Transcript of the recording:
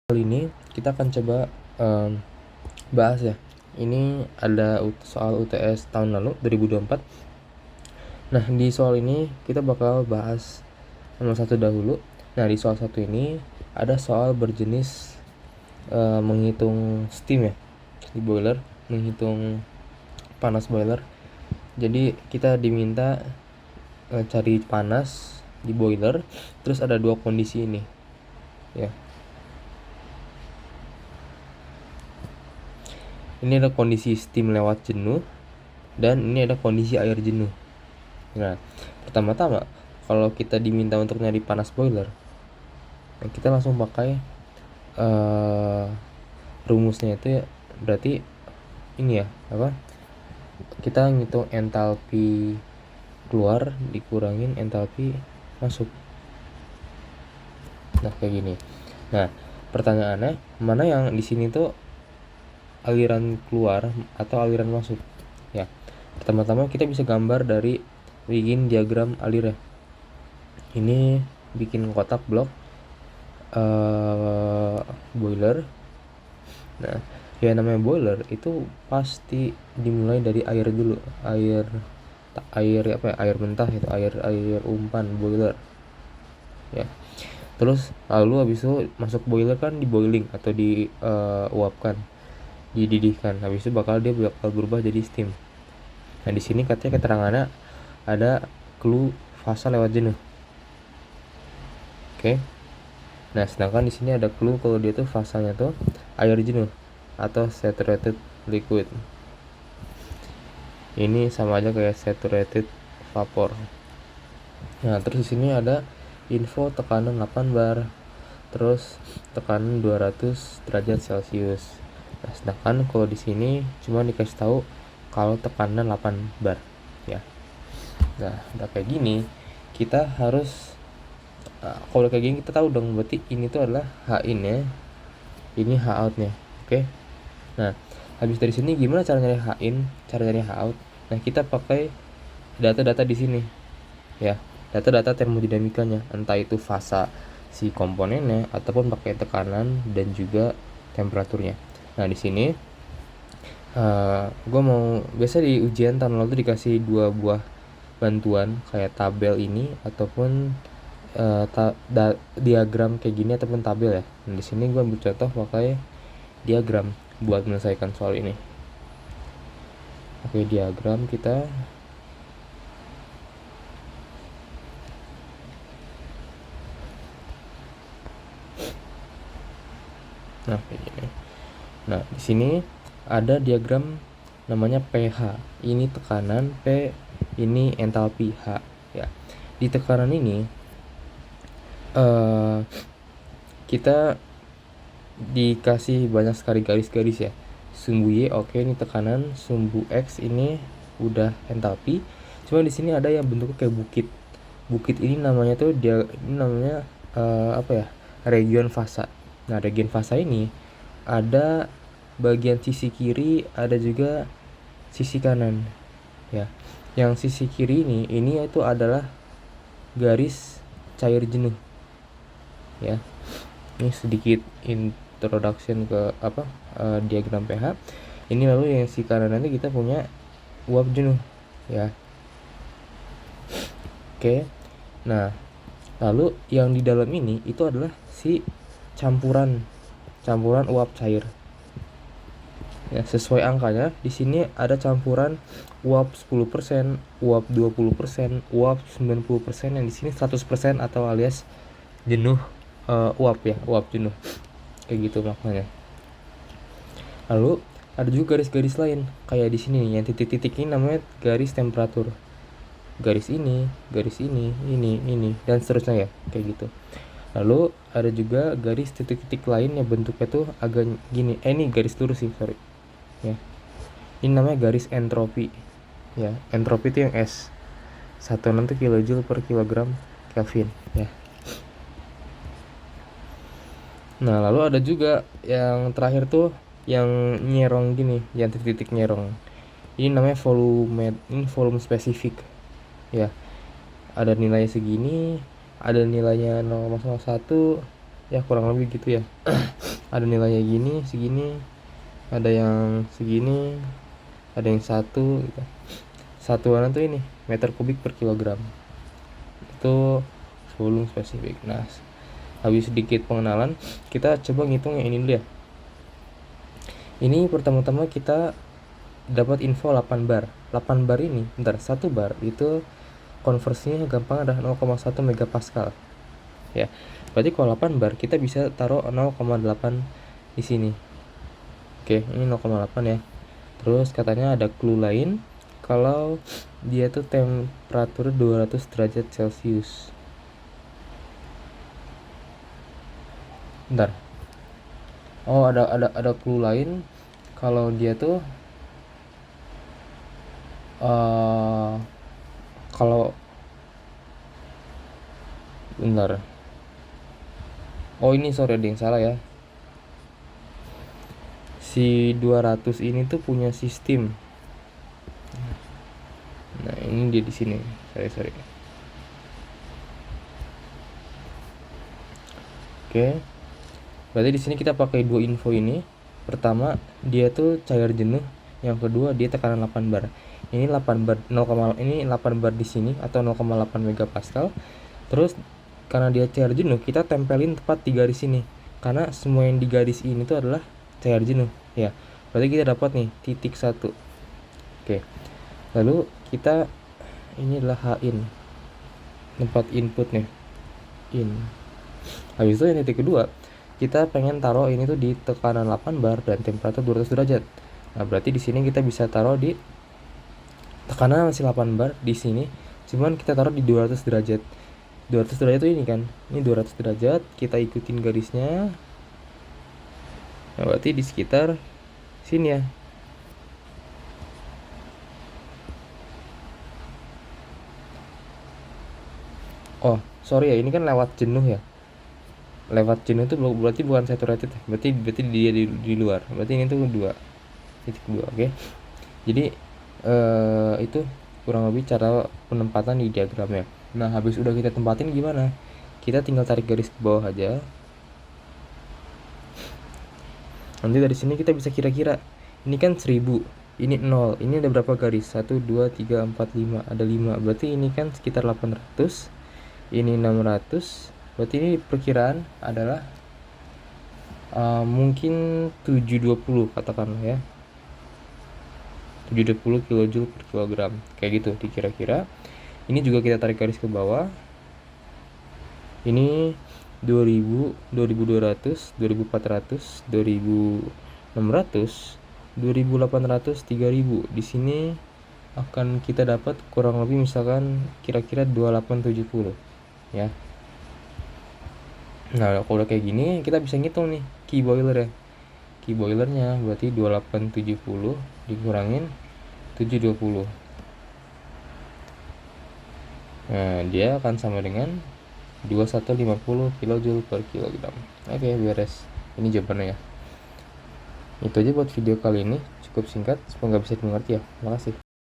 Kali ini kita akan coba bahas ya. Ini ada soal UTS tahun lalu 2024. Nah, di soal ini kita bakal bahas nomor 1 dahulu. Nah, di soal 1 ini ada soal berjenis menghitung steam ya di boiler, menghitung panas boiler. Jadi kita diminta cari panas di boiler, terus ada dua kondisi ini ya. Ini ada kondisi steam lewat jenuh, dan ini ada kondisi air jenuh. Nah, pertama-tama kalau kita diminta untuk nyari panas boiler, kita langsung pakai rumusnya itu ya, berarti ini ya, kita ngitung entalpi keluar dikurangin entalpi masuk. Nah, kayak gini. Nah, pertanyaannya, mana yang di sini tuh aliran keluar atau aliran masuk ya. Pertama-tama kita bisa gambar dari bikin diagram alirnya. Ini bikin kotak blok boiler. Nah, ya namanya boiler itu pasti dimulai dari air dulu, air mentah itu, air umpan boiler ya. Terus lalu habis itu masuk boiler kan di boiling atau di uapkan, dididihkan. Habis itu bakal berubah jadi steam. Nah, di sini katanya keterangannya ada clue fasa lewat jenuh. Oke. Nah, sedangkan di sini ada clue kalau dia tuh fasanya tuh air jenuh atau saturated liquid. Ini sama aja kayak saturated vapor. Nah, terus di sini ada info tekanan 8 bar, terus tekanan 200 derajat Celcius. Nah, sedangkan kalau di sini cuma dikasih tahu kalau tekanan 8 bar ya. Nah, udah kayak gini kita harus kalau kayak gini kita tahu dong, berarti ini tuh adalah H in ya, ini H out nya. Oke. Nah, habis dari sini gimana cara nyari H in, cara nyari H out? Nah, kita pakai data-data di sini ya, data-data termodinamikanya, entah itu fasa si komponennya ataupun pakai tekanan dan juga temperaturnya. Nah, di sini gue mau, biasa di ujian tahun lalu dikasih 2 buah bantuan kayak tabel ini ataupun diagram kayak gini ataupun tabel ya. Nah, di sini gue ambil contoh pakai diagram buat menyelesaikan soal ini. Oke, diagram kita. Nah, kayak gini. Nah, di sini ada diagram namanya pH. Ini tekanan, P ini entalpi, H ya. Di tekanan ini kita dikasih banyak sekali garis-garis ya. Sumbu Y oke, ini tekanan, sumbu X ini udah entalpi. Cuma di sini ada yang bentuknya kayak bukit. Bukit ini namanya tuh ini namanya region fasa. Nah, region fasa ini ada bagian sisi kiri, ada juga sisi kanan ya. Yang sisi kiri ini itu adalah garis cair jenuh ya. Ini sedikit introduction ke diagram pH. Ini lalu yang sisi kanan nanti kita punya uap jenuh ya. Oke. Nah, lalu yang di dalam ini itu adalah si campuran uap cair ya, sesuai angkanya. Di sini ada campuran uap 10%, uap 20%, uap 90%, yang di sini 100% atau alias jenuh uap ya, uap jenuh kayak gitu maknanya. Lalu ada juga garis-garis lain kayak di sini nih, yang titik-titik ini namanya garis temperatur. Garis ini, ini dan seterusnya ya, kayak gitu. Lalu ada juga garis titik-titik lain yang bentuknya tuh agak gini. Ini garis lurus sih, sorry ya. Ini namanya garis entropi ya. Entropi itu yang S, satuan itu kilojoule per kilogram Kelvin ya. Nah, lalu ada juga yang terakhir tuh yang nyerong gini, yang titik-titik nyerong. Ini namanya volume, ini volume spesifik ya. Ada nilai segini, ada nilainya 0,01 ya, kurang lebih gitu ya. ada nilainya gini, segini, ada yang segini, ada yang 1 gitu. Satuannya tuh ini meter kubik per kilogram, itu volume spesifik. Nah, habis sedikit pengenalan, kita coba ngitung yang ini dulu ya. Ini pertama-tama kita dapat info 8 bar. 8 bar ini, bentar, 1 bar itu konversinya gampang, ada 0,1 megapascal. Ya. Berarti kalau 8 bar kita bisa taruh 0,8 di sini. Oke, ini 0,8 ya. Terus katanya ada clue lain kalau dia tuh temperatur 200 derajat Celcius. Bentar. Oh, ada clue lain kalau dia tuh kalau bentar. Oh, ini sorry, ada yang salah ya. Si 200 ini tuh punya sistem. Nah, ini dia di sini. Sorry. Oke. Berarti di sini kita pakai dua info ini. Pertama, dia tuh cair jenuh. Yang kedua, dia tekanan 8 bar. Ini 8 bar 0, ini 8 bar di sini atau 0,8 megapascal. Terus karena dia cair jenuh, kita tempelin tepat di garis ini. Karena semua yang di garis ini tuh adalah cair jenuh, ya. Berarti kita dapat nih titik 1. Oke. Lalu kita ini adalah H in. Tempat inputnya. In. Habis itu yang titik kedua, kita pengen taruh ini tuh di tekanan 8 bar dan temperatur 200 derajat. Nah, berarti di sini kita bisa taruh di tekanan masih 8 bar di sini, cuman kita taruh di 200 derajat. 200 derajat itu ini kan. Ini 200 derajat, kita ikutin garisnya. Nah, berarti di sekitar sini ya. Oh, sorry ya, ini kan lewat jenuh ya. Lewat jenuh itu berarti bukan saturated, berarti dia di luar. Berarti ini tuh 2.2, oke. Jadi itu kurang lebih cara penempatan di diagramnya. Nah, habis udah kita tempatin gimana? Kita tinggal tarik garis ke bawah aja. Nanti dari sini kita bisa kira-kira. Ini kan 1000, ini 0. Ini ada berapa garis? 1, 2, 3, 4, 5. Ada 5. Berarti ini kan sekitar 800. Ini 600. Berarti ini perkiraan adalah mungkin 720 katakanlah ya. 720 kJ per kilogram. Kayak gitu dikira-kira. Ini juga kita tarik garis ke bawah. Ini 2000, 2200, 2400, 2600, 2800, 3000. Di sini akan kita dapat kurang lebih misalkan kira-kira 2870 ya. Nah, kalau udah kayak gini kita bisa ngitung nih key boiler ya. Key boilernya berarti 2870 dikurangin 720. Nah, dia akan sama dengan 2150 kJ per kilogram. Oke, beres. Ini jawabannya ya. Itu aja buat video kali ini. Cukup singkat, semoga bisa dimengerti ya. Terima kasih.